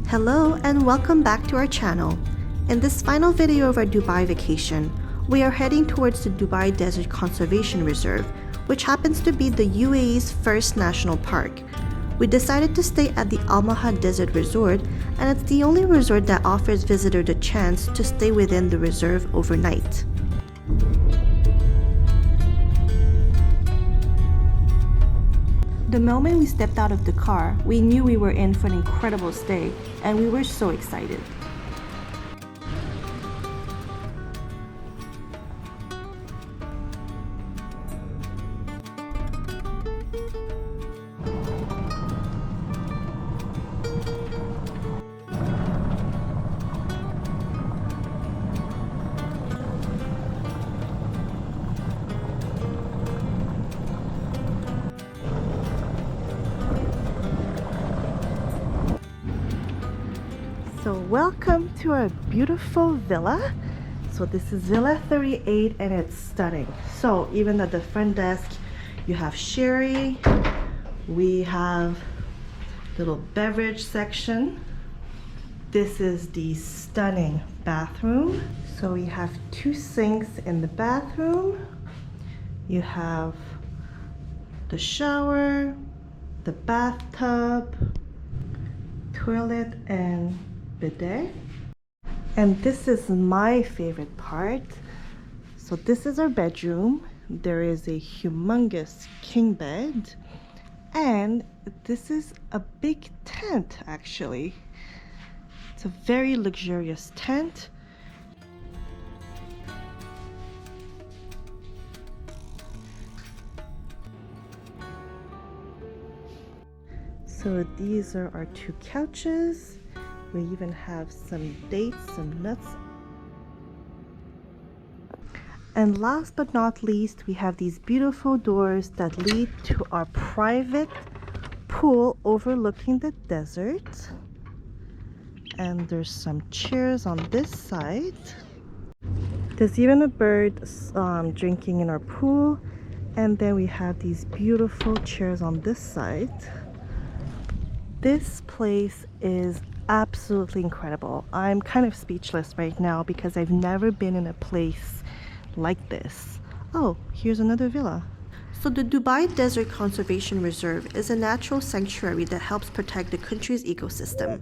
Hello and welcome back to our channel. In this final video of our Dubai vacation, we are heading towards the Dubai Desert Conservation Reserve, which happens to be the UAE's first national park. We decided to stay at the Maha Desert Resort, and it's the only resort that offers visitors the chance to stay within the reserve overnight. The moment we stepped out of the car, we knew we were in for an incredible stay, and we were so excited. So welcome to our beautiful villa. So this is Villa 38 and it's stunning. So even at the front desk you have sherry, we have little beverage section. This is the stunning bathroom. So we have two sinks in the bathroom. You have the shower, the bathtub, toilet and bidet. And this is my favorite part. So this is our bedroom. There is a humongous king bed, and this is a big tent actually. It's a very luxurious tent. So these are our two couches. We even have some dates, some nuts. And last but not least, we have these beautiful doors that lead to our private pool overlooking the desert. And there's some chairs on this side. There's even a bird drinking in our pool. And then we have these beautiful chairs on this side. This place is absolutely incredible. I'm kind of speechless right now because I've never been in a place like this. Oh, here's another villa. So the Dubai Desert Conservation Reserve is a natural sanctuary that helps protect the country's ecosystem.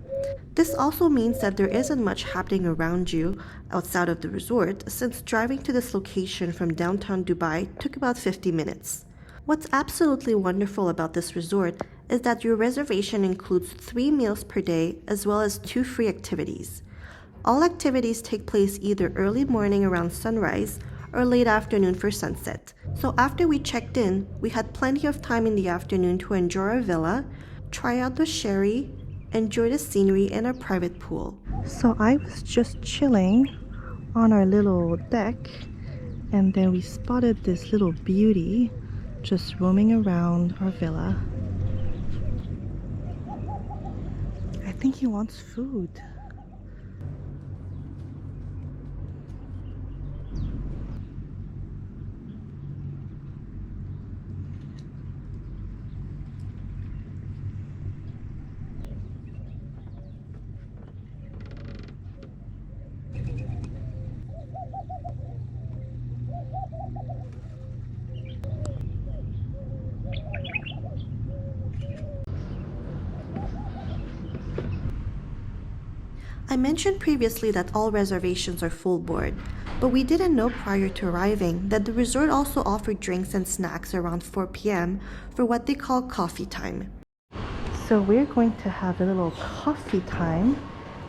This also means that there isn't much happening around you outside of the resort, since driving to this location from downtown Dubai took about 50 minutes. What's absolutely wonderful about this resort is that your reservation includes 3 meals per day as well as 2 free activities. All activities take place either early morning around sunrise or late afternoon for sunset. So after we checked in, we had plenty of time in the afternoon to enjoy our villa, try out the sherry, enjoy the scenery in our private pool. So I was just chilling on our little deck, and then we spotted this little beauty just roaming around our villa. I think he wants food. I mentioned previously that all reservations are full board, but we didn't know prior to arriving that the resort also offered drinks and snacks around 4 p.m. for what they call coffee time. So we're going to have a little coffee time.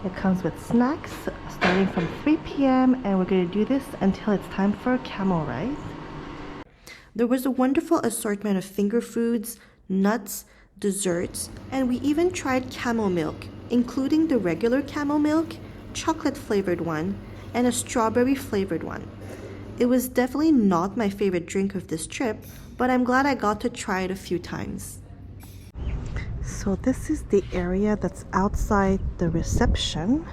It comes with snacks starting from 3 p.m. and we're going to do this until it's time for a camel ride. There was a wonderful assortment of finger foods, nuts, desserts, and we even tried camel milk, including the regular camel milk, chocolate flavored one, and a strawberry flavored one. It was definitely not my favorite drink of this trip, but I'm glad I got to try it a few times. So this is the area that's outside the reception,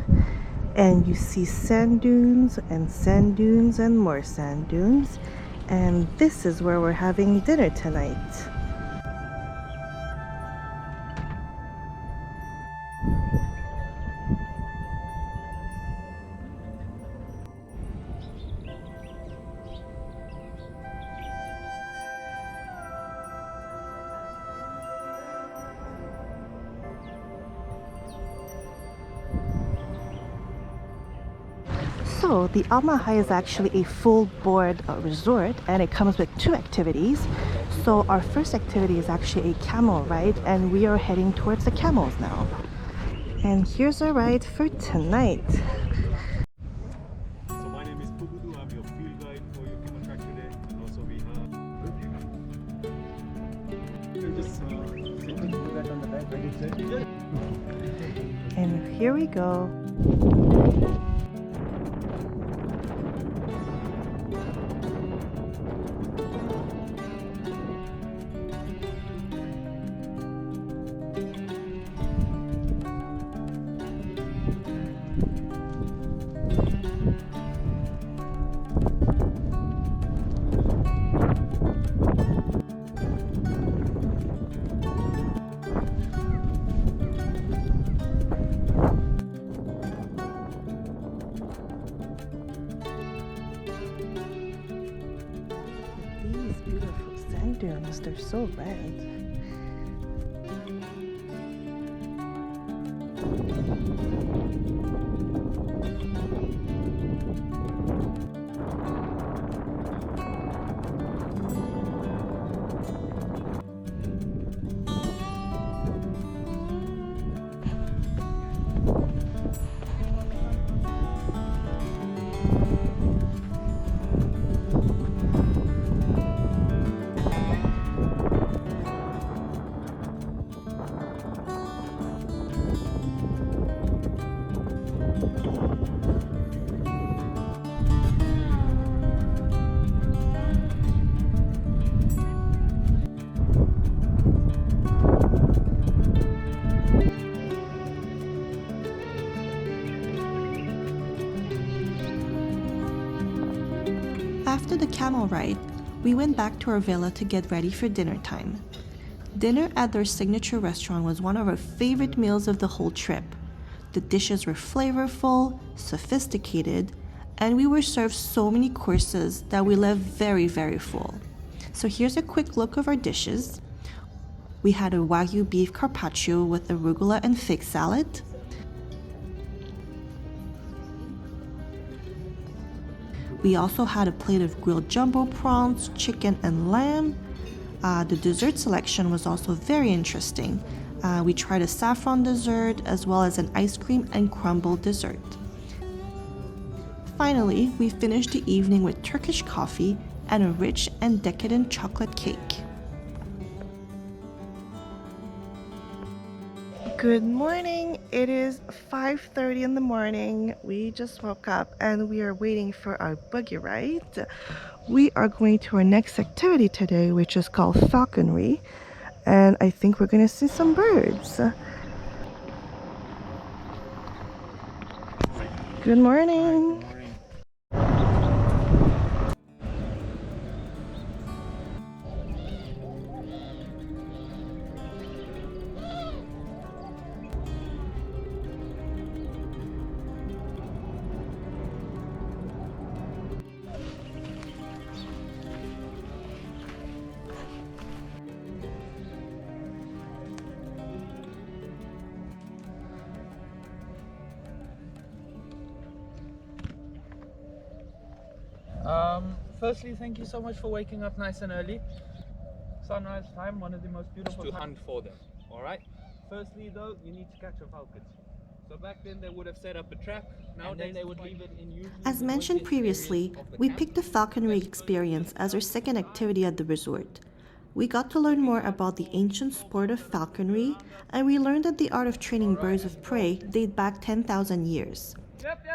and you see sand dunes and more sand dunes, and this is where we're having dinner tonight. So the Al Maha is actually a full board resort, and it comes with 2 activities. So our first activity is actually a camel ride, and we are heading towards the camels now. And here's our ride for tonight. So my name is Pubudu, I'm your field guide for your camel track today, and also we have... You can just do that on the back, ready, set? And here we go. These beautiful sand dunes, they're so red. After the camel ride, we went back to our villa to get ready for dinner time. Dinner at their signature restaurant was one of our favorite meals of the whole trip. The dishes were flavorful, sophisticated, and we were served so many courses that we left very, very full. So here's a quick look of our dishes. We had a Wagyu beef carpaccio with arugula and fig salad. We also had a plate of grilled jumbo prawns, chicken, and lamb. The dessert selection was also very interesting. We tried a saffron dessert as well as an ice cream and crumble dessert. Finally, we finished the evening with Turkish coffee and a rich and decadent chocolate cake. Good morning. It is 5:30 in the morning. We just woke up and we are waiting for our buggy ride. We are going to our next activity today, which is called falconry, and I think we're going to see some birds. Good morning. Firstly, thank you so much for waking up nice and early. Sunrise time, one of the most beautiful To times. hunt for them, alright? Firstly though, you need to catch a falcon. So back then they would have set up a trap, nowadays they would leave it in usually As the mentioned noisiest previously, areas of the we camp. picked the falconry experience as our second activity at the resort. We got to learn more about the ancient sport of falconry, and we learned that the art of training birds of prey date back 10,000 years. Yep.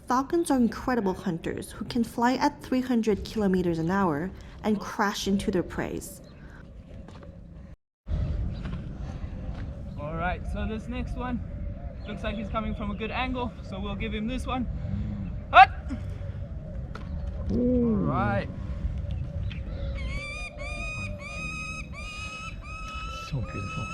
Falcons are incredible hunters who can fly at 300 kilometers an hour and crash into their prey. Alright, so this next one looks like he's coming from a good angle, so we'll give him this one. Hut! Alright. So beautiful.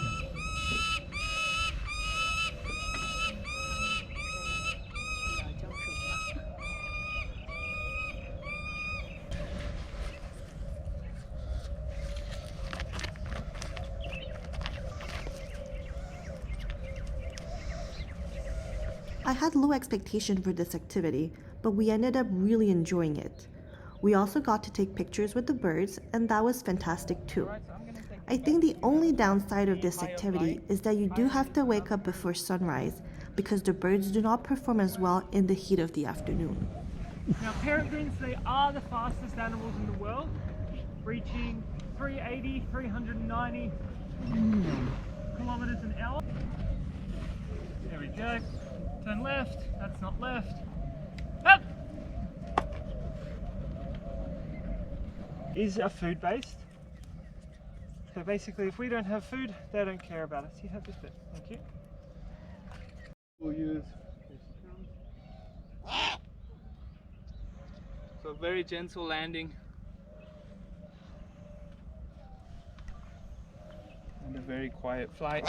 I had low expectation for this activity, but we ended up really enjoying it. We also got to take pictures with the birds, and that was fantastic too. I think the only downside of this activity is that you do have to wake up before sunrise because the birds do not perform as well in the heat of the afternoon. Now peregrines, they are the fastest animals in the world, reaching 380, 390 kilometers an hour. There we go. Turn left, that's not left. Up! Is a food based. So basically if we don't have food, they don't care about us. You have this bit, thank you. We'll use. So very gentle landing. And a very quiet flight.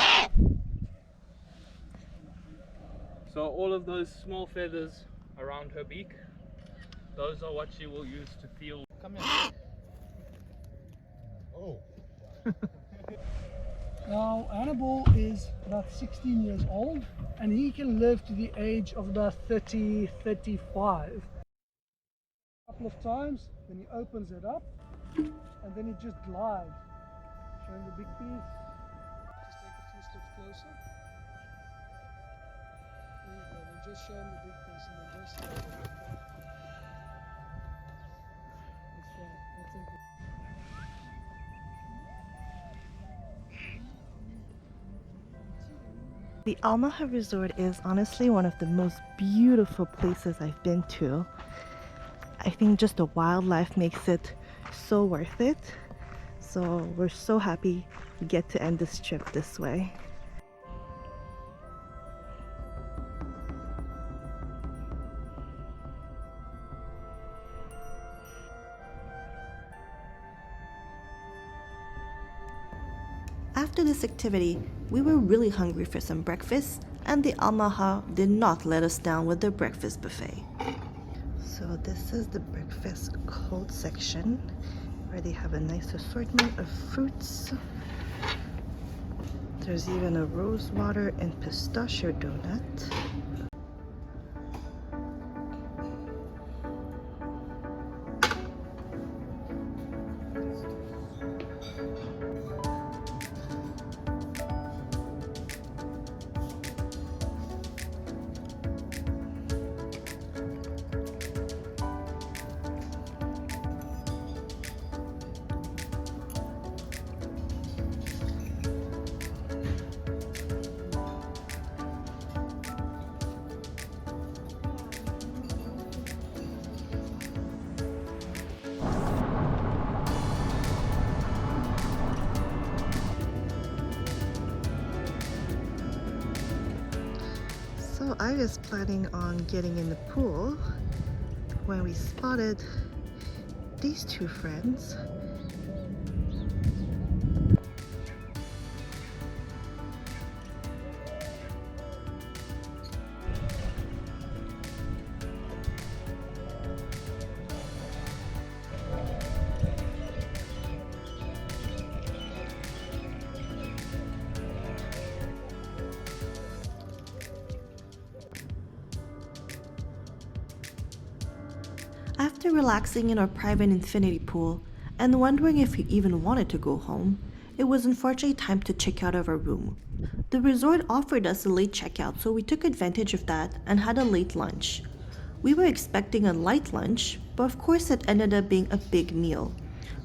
So all of those small feathers around her beak, those are what she will use to feel. Come here. Oh. Now, Annabelle is about 16 years old and he can live to the age of about 30, 35. A couple of times, then he opens it up and then he just glides. Showing the big piece. Just take a few steps closer. There you go, then just show him the big piece and then just slide it. That's right, that's it. The Maha Resort is honestly one of the most beautiful places I've been to. I think just the wildlife makes it so worth it. So we're so happy we get to end this trip this way. After this activity, we were really hungry for some breakfast, and the Maha did not let us down with their breakfast buffet. So this is the breakfast cold section, where they have a nice assortment of fruits. There's even a rose water and pistachio donut. So I was planning on getting in the pool when we spotted these two friends. After relaxing in our private infinity pool and wondering if we even wanted to go home, it was unfortunately time to check out of our room. The resort offered us a late checkout, so we took advantage of that and had a late lunch. We were expecting a light lunch, but of course it ended up being a big meal.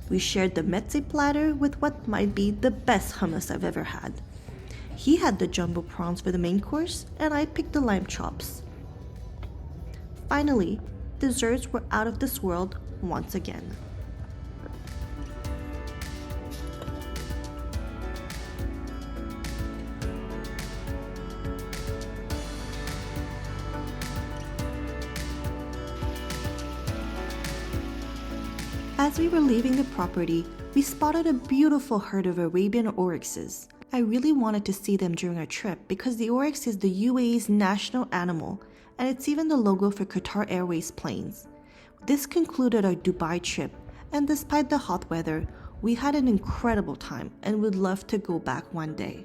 We shared the meze platter with what might be the best hummus I've ever had. He had the jumbo prawns for the main course, and I picked the lime chops. Finally, desserts were out of this world once again. As we were leaving the property, we spotted a beautiful herd of Arabian oryxes. I really wanted to see them during our trip because the oryx is the UAE's national animal, and it's even the logo for Qatar Airways planes. This concluded our Dubai trip, and despite the hot weather, we had an incredible time and would love to go back one day.